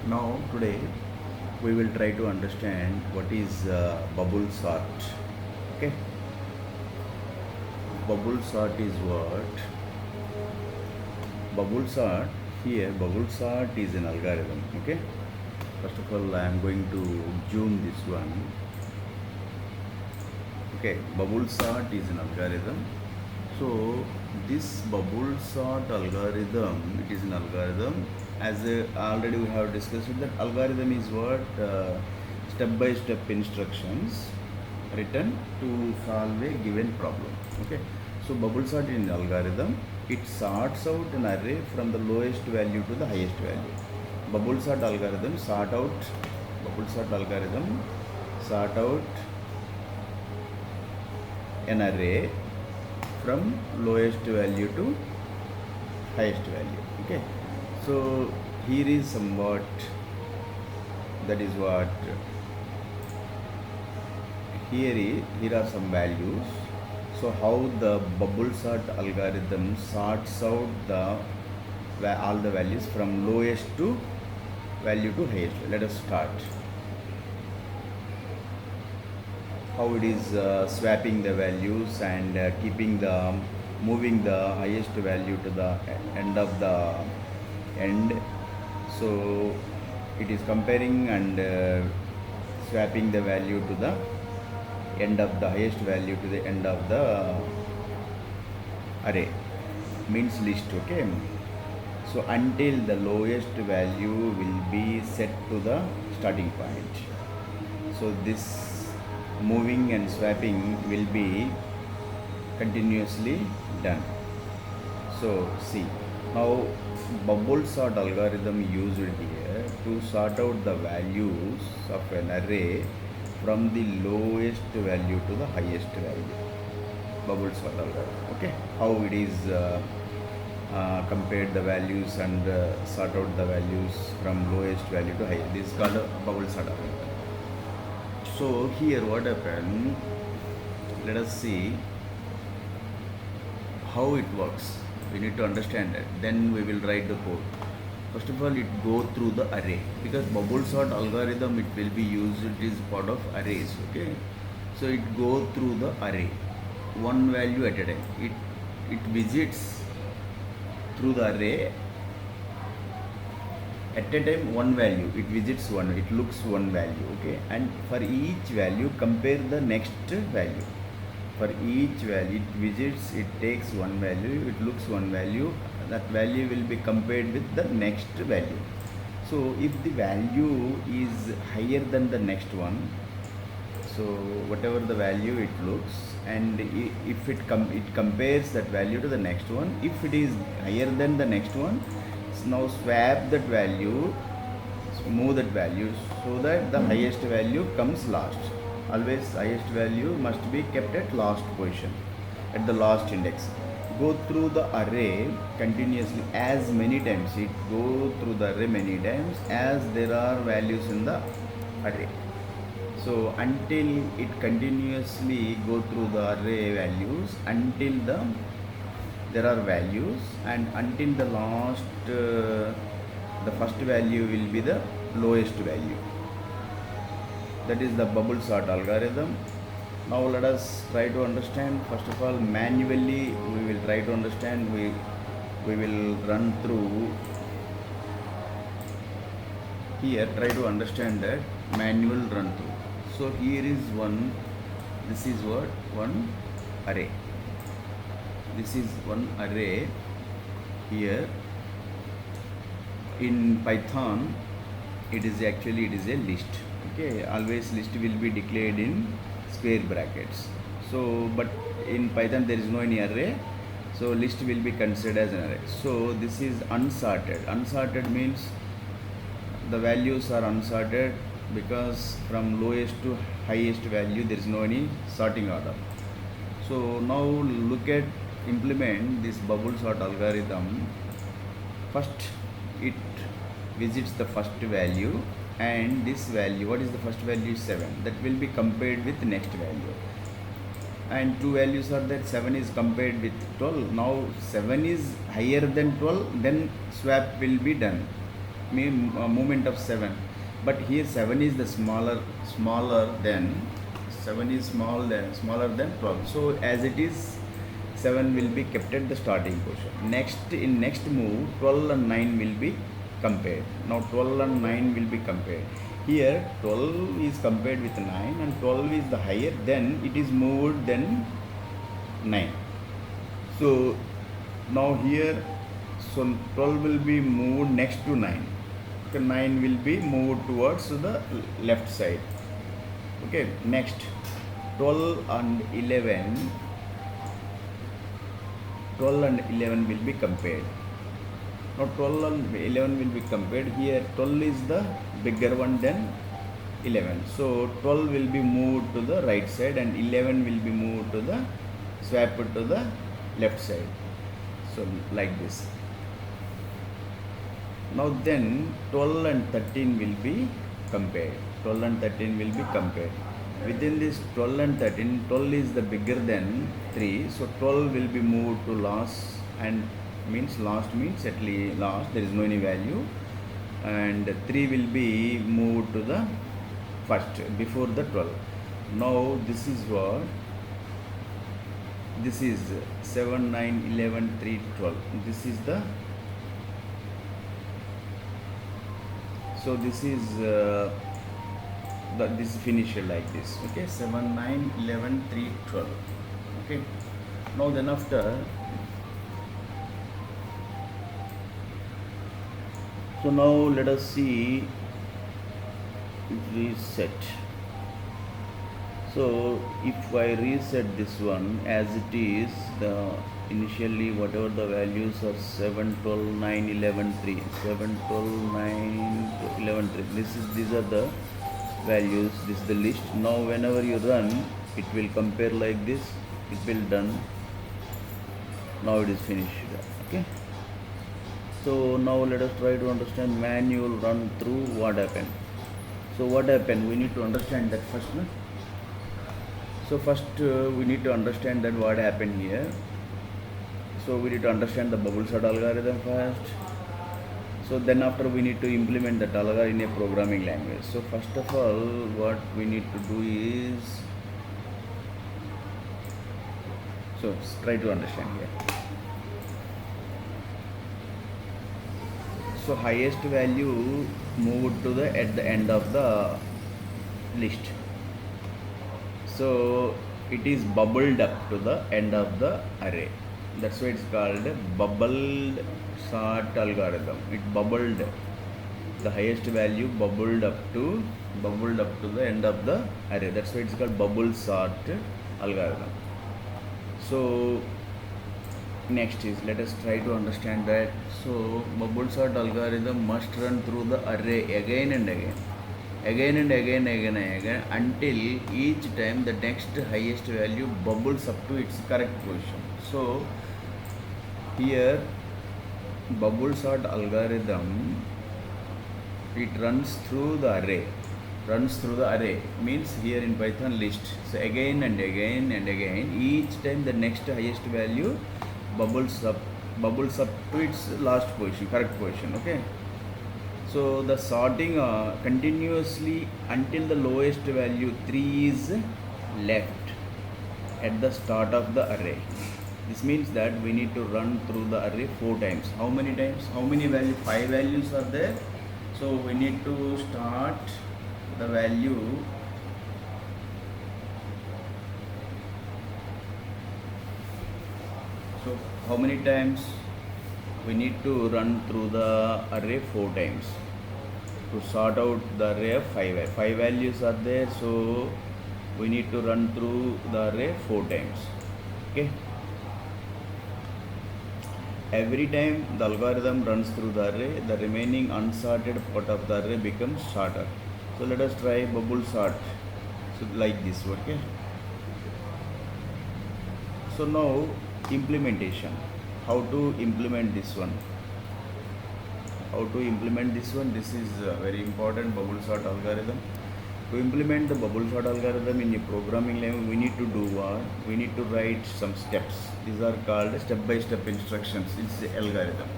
Now today we will try to understand what is bubble sort. Okay, bubble sort is what? Bubble sort, here bubble sort is an algorithm. Okay, first of all I am going to zoom this one. Okay, bubble sort is an algorithm. So this bubble sort algorithm, it is an algorithm. As already we have discussed it, that algorithm is what, step by step instructions written to solve a given problem. Okay, so bubble sort in algorithm, it sorts out an array from the lowest value to the highest value. Bubble sort algorithm sort out, bubble sort algorithm sort out an array from lowest value to highest value. Okay, so here is somewhat, that is what, here are some values. So how the bubble sort algorithm sorts out all the values from lowest to value to highest. Let us start. How it is swapping the values and moving the highest value to the end of the end. So it is comparing and swapping the value to the end of the highest value to the end of the array, means list. Okay, so until the lowest value will be set to the starting point. So this moving and swapping will be continuously done. So see, now bubble sort algorithm used here to sort out the values of an array from the lowest value to the highest value. Bubble sort algorithm. Okay, how it is compared the values and sort out the values from lowest value to highest. This is called a bubble sort algorithm. So here what happened, let us see how it works. We need to understand that, then we will write the code. First of all, it go through the array, because bubble sort algorithm, it will be used, it is part of arrays. Okay, so it go through the array, one value at a time. It visits through the array at a time, one value, it visits one, it looks one value. Okay, and for each value compare the next value. For each value it visits, it takes one value, it looks one value, that value will be compared with the next value. So if the value is higher than the next one, so whatever the value it looks, and if it compares that value to the next one, if it is higher than the next one, so now swap that value, move that value, so that the highest value comes last. Always highest value must be kept at last position, at the last index. Go through the array continuously, as many times it go through the array many times as there are values in the array. So until it continuously go through the array values until there are values, and until the last the first value will be the lowest value. That is the bubble sort algorithm. Now let us try to understand. First of all, manually we will try to understand. We will run through here, try to understand that manual run through. So here is one, this is what, one array, this is one array. Here in Python, it is actually, it is a list. Okay, always list will be declared in square brackets. So but in Python there is no any array, so list will be considered as an array. So this is unsorted. Unsorted means the values are unsorted, because from lowest to highest value there is no any sorting order. So now look at, implement this bubble sort algorithm. First it visits the first value, and this value, what is the first value, 7, that will be compared with next value, and two values are that 7 is compared with 12. Now 7 is higher than 12, then swap will be done. movement of 7, but here 7 is the smaller than 7 is smaller than 12. So as it is, 7 will be kept at the starting position. Next move, 12 and 9 will be compared. Now 12 and 9 will be compared. Here 12 is compared with 9 and 12 is the higher, then it is moved than 9. So now here, so 12 will be moved next to 9. Okay, 9 will be moved towards the left side. Okay, next 12 and 11 will be compared. Now 12 and 11 will be compared. Here 12 is the bigger one than 11. So 12 will be moved to the right side and 11 will be moved to the swapped to the left side. So like this. Now then 12 and 13 will be compared. 12 and 13 will be compared. Within this 12 and 13, 12 is the bigger than 3. So 12 will be moved to last, and last means at least last, there is no any value, and 3 will be moved to the first before the 12. Now this is what? This is 7, 9, 11, 3, 12. This is the, so this is this finished like this. Okay, 7, 9, 11, 3, 12. Okay, now then after, so now let us see reset. So if I reset this one as it is, the initially whatever the values are 7, 12, 9, 11, 3, 7, 12, 9, 11, 3. These are the values. This is the list. Now whenever you run, it will compare like this. It will done. Now it is finished. Okay. So now let us try to understand manual run through what happened. So what happened? We need to understand that first. No? So first we need to understand that what happened here. So we need to understand the bubble sort algorithm first. So then after we need to implement that algorithm in a programming language. So first of all, what we need to do is, so try to understand here. So highest value moved to the at the end of the list. So it is bubbled up to the end of the array. That's why it's called bubbled sort algorithm. It bubbled, the highest value bubbled up to the end of the array. That's why it's called bubble sort algorithm. So next is, let us try to understand that. So bubble sort algorithm must run through the array again and again until each time the next highest value bubbles up to its correct position. So here bubble sort algorithm, it runs through the array. Means here in Python list. So again and again, each time the next highest value bubbles up to its last position, correct position. Okay. So the sorting continuously until the lowest value 3 is left at the start of the array. This means that we need to run through the array 4 times. How many times? How many values? 5 values are there. So we need to start the value. So how many times? We need to run through the array 4 times to sort out the array of 5 values are there. So we need to run through the array 4 times. Okay. Every time the algorithm runs through the array, the remaining unsorted part of the array becomes shorter. So let us try bubble sort. So like this. Okay. So now implementation. How to implement this one? This is a very important bubble sort algorithm. To implement the bubble sort algorithm in a programming language, we need to do what? We need to write some steps. These are called step-by-step instructions. It's the algorithm.